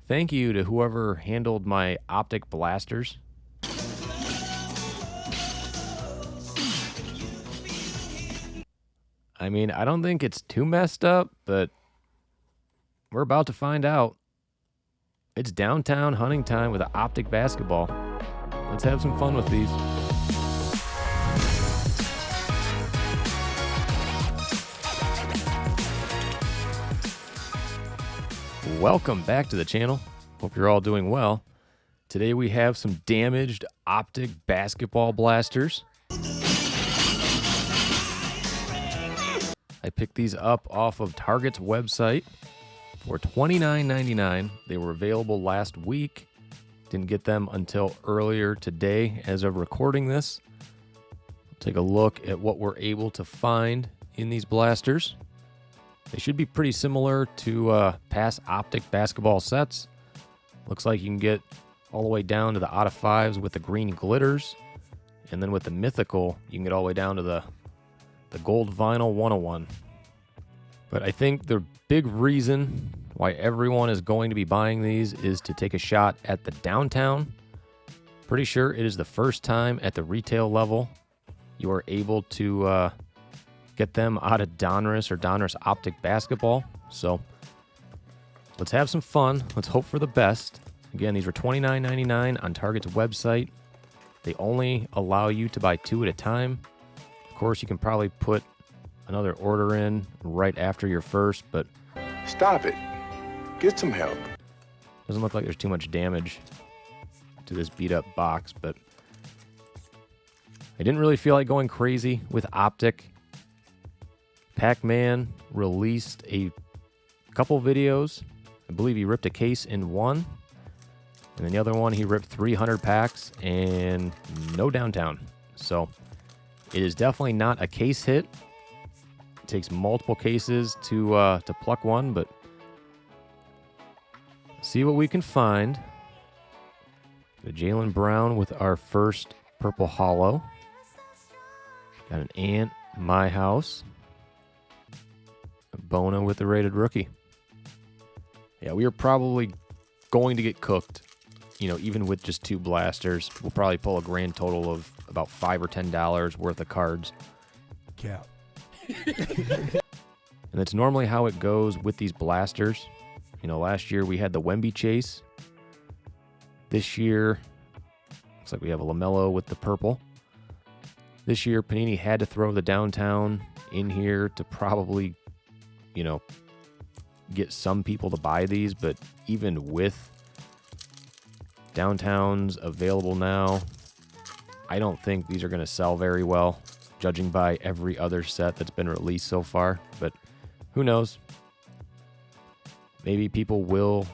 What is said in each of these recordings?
Thank you to whoever handled my optic blasters. I mean, I don't think it's too messed up, but we're about to find out. It's downtown hunting time with an optic basketball. Let's have some fun with these. Welcome back to the channel. Hope you're all doing well. Today we have some damaged optic basketball blasters. I picked these up off of Target's website for $29.99. They were available last week. Didn't get them until earlier today as of recording this. Take a look at what we're able to find in these blasters. They should be pretty similar to past optic basketball sets. Looks like you can get all the way down to the out of fives with the green glitters. And then with the mythical, you can get all the way down to the gold vinyl 101. But I think the big reason why everyone is going to be buying these is to take a shot at the downtown. Pretty sure it is the first time at the retail level you are able to get them out of Donruss or Donruss Optic Basketball. So let's have some fun. Let's hope for the best. Again, these were $29.99 on Target's website. They only allow you to buy 2 at a time. Of course, you can probably put another order in right after your first, but stop it. Get some help. Doesn't look like there's too much damage to this beat up box, but I didn't really feel like going crazy with optic. Pac-Man released a couple videos. I believe he ripped a case in one, and then the other one he ripped 300 packs and no downtown. So it is definitely not a case hit. It takes multiple cases to pluck one, but see what we can find. Got Jaylen Brown with our first purple hollow. Got an Ant, My House. A Bona with the rated rookie. Yeah, we are probably going to get cooked. You know, even with just 2 blasters, we'll probably pull a grand total of about $5 or $10 worth of cards. Cap. And that's normally how it goes with these blasters. You know, last year we had the Wemby chase. This year, looks like we have a LaMelo with the purple. This year, Panini had to throw the downtown in here to probably, you know, get some people to buy these. But even with downtowns available now, I don't think these are going to sell very well, judging by every other set that's been released so far. But who knows? Maybe people will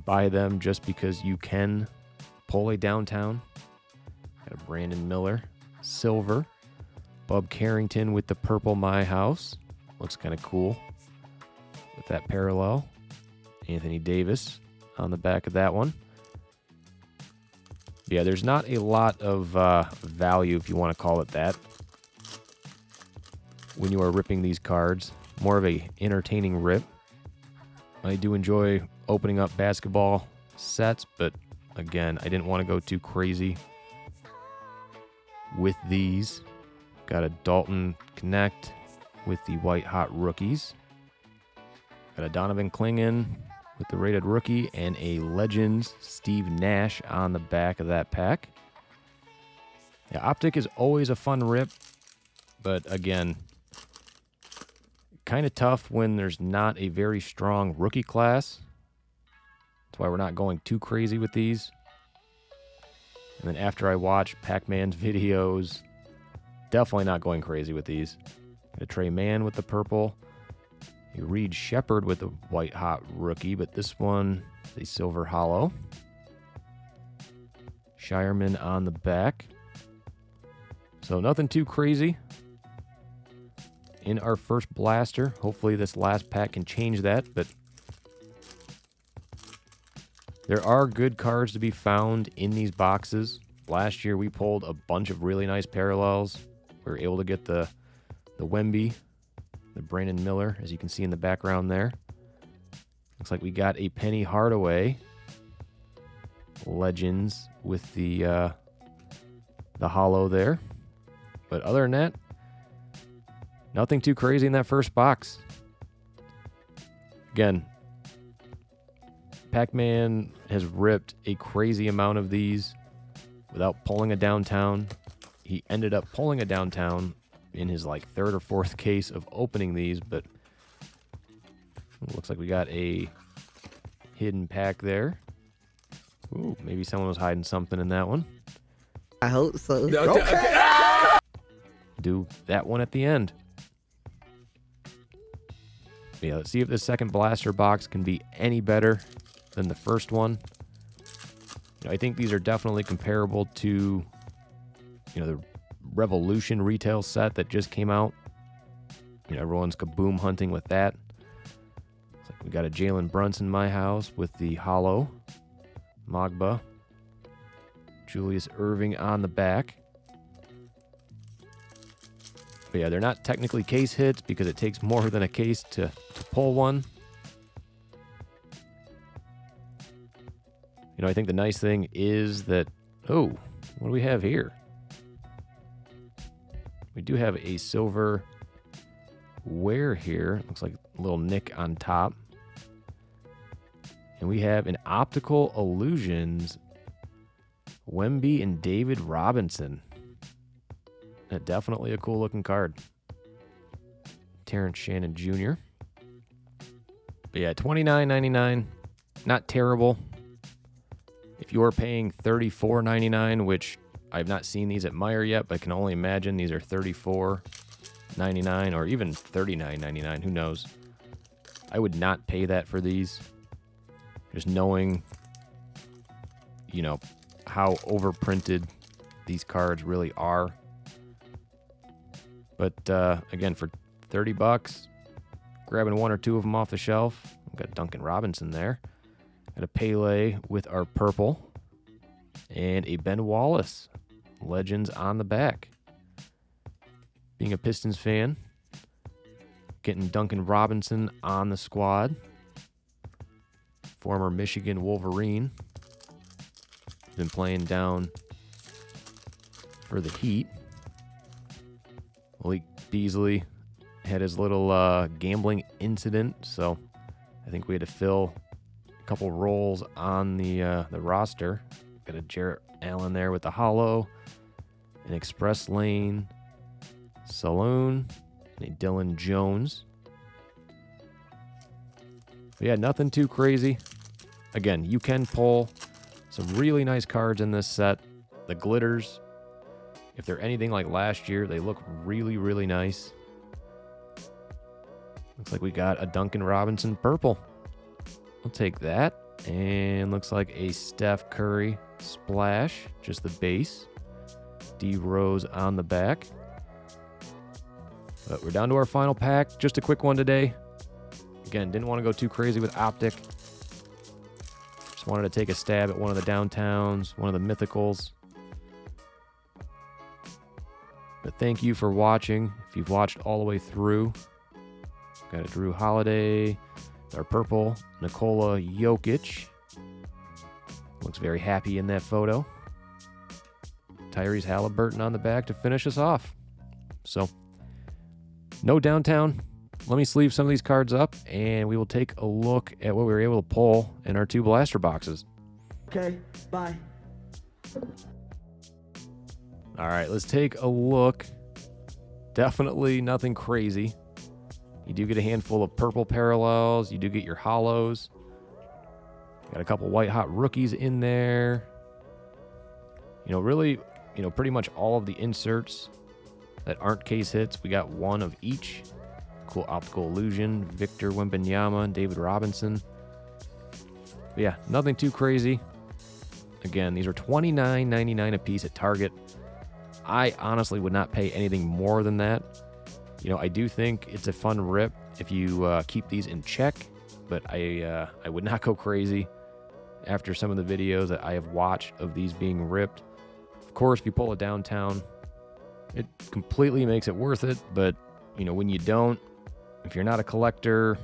buy them just because you can pull a downtown. Got a Brandon Miller, silver. Bub Carrington with the purple My House. Looks kind of cool with that parallel. Anthony Davis on the back of that one. Yeah, there's not a lot of value, if you want to call it that, when you are ripping these cards. More of a entertaining rip. I do enjoy opening up basketball sets, but again, I didn't want to go too crazy with these. Got a Dalton Connect with the white hot rookies. Got a Donovan Clingan with the rated rookie and a Legends Steve Nash on the back of that pack. Yeah, optic is always a fun rip, but again, kind of tough when there's not a very strong rookie class. That's why we're not going too crazy with these. And then after I watch Pac-Man's videos, definitely not going crazy with these. Got a Trey Mann with the purple. A Reed Shepard with the white hot rookie, but this one is a silver hollow. Shireman on the back. So nothing too crazy in our first blaster. Hopefully this last pack can change that, but there are good cards to be found in these boxes. Last year we pulled a bunch of really nice parallels. We were able to get the Wemby, the Brandon Miller, as you can see in the background there. Looks like we got a Penny Hardaway Legends with the hollow there. But other than that, nothing too crazy in that first box. Again, Pac-Man has ripped a crazy amount of these without pulling a downtown. He ended up pulling a downtown in his like third or fourth case of opening these, but it looks like we got a hidden pack there. Ooh, maybe someone was hiding something in that one. I hope so. Okay. Do that one at the end. Yeah, let's see if this second blaster box can be any better than the first one. You know, I think these are definitely comparable to, the Revolution retail set that just came out. Everyone's kaboom hunting with that. Looks like we got a Jalen Brunson in my house with the hollow. Magba. Julius Irving on the back. But yeah, they're not technically case hits because it takes more than a case to pull one. I think the nice thing is that, what do we have here? We do have a silver Ware here. Looks like a little nick on top. And we have an Optical Illusions Wemby and David Robinson. Definitely a cool looking card. Terrence Shannon Jr. But yeah, $29.99. Not terrible. If you are paying $34.99, which I've not seen these at Meijer yet, but I can only imagine these are $34.99 or even $39.99. Who knows? I would not pay that for these. Just knowing, how overprinted these cards really are. But again, for $30, grabbing one or two of them off the shelf. We've got Duncan Robinson there. Got a Pele with our purple. And a Ben Wallace. Legends on the back. Being a Pistons fan, getting Duncan Robinson on the squad. Former Michigan Wolverine. Been playing down for the Heat. Malik Beasley had his little gambling incident, so I think we had to fill a couple roles on the roster. Got a Jarrett Allen there with the hollow, an Express Lane, Saloon, and a Dylan Jones. But yeah, nothing too crazy. Again, you can pull some really nice cards in this set. The glitters, if they're anything like last year, they look really, really nice. Looks like we got a Duncan Robinson purple. I'll take that. And looks like a Steph Curry splash, just the base. D Rose on the back. But we're down to our final pack. Just a quick one today. Again, didn't want to go too crazy with Optic. Just wanted to take a stab at one of the downtowns, one of the mythicals. But thank you for watching. If you've watched all the way through, got a Drew Holiday, our purple, Nikola Jokic. Looks very happy in that photo. Tyrese Halliburton on the back to finish us off. So, no downtown. Let me sleeve some of these cards up, and we will take a look at what we were able to pull in our two blaster boxes. Okay, bye. All right, let's take a look. Definitely nothing crazy. You do get a handful of purple parallels. You do get your hollows. Got a couple white hot rookies in there. Really, pretty much all of the inserts that aren't case hits. We got one of each. Cool Optical Illusion, Victor Wembanyama, and David Robinson. But yeah, nothing too crazy. Again, these are $29.99 a piece at Target. I honestly would not pay anything more than that. I do think it's a fun rip if you keep these in check, but I would not go crazy after some of the videos that I have watched of these being ripped. Of course, if you pull a downtown, it completely makes it worth it, but when you don't, if you're not a collector,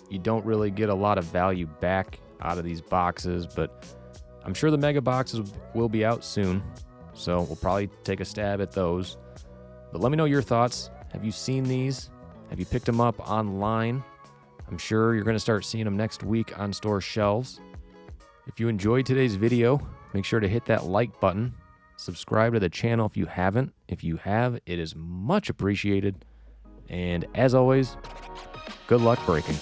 you don't really get a lot of value back out of these boxes. But I'm sure the mega boxes will be out soon, so we'll probably take a stab at those. But let me know your thoughts. Have you seen these? Have you picked them up online? I'm sure you're going to start seeing them next week on store shelves. If you enjoyed today's video, make sure to hit that like button. Subscribe to the channel if you haven't. If you have, it is much appreciated. And as always, good luck breaking.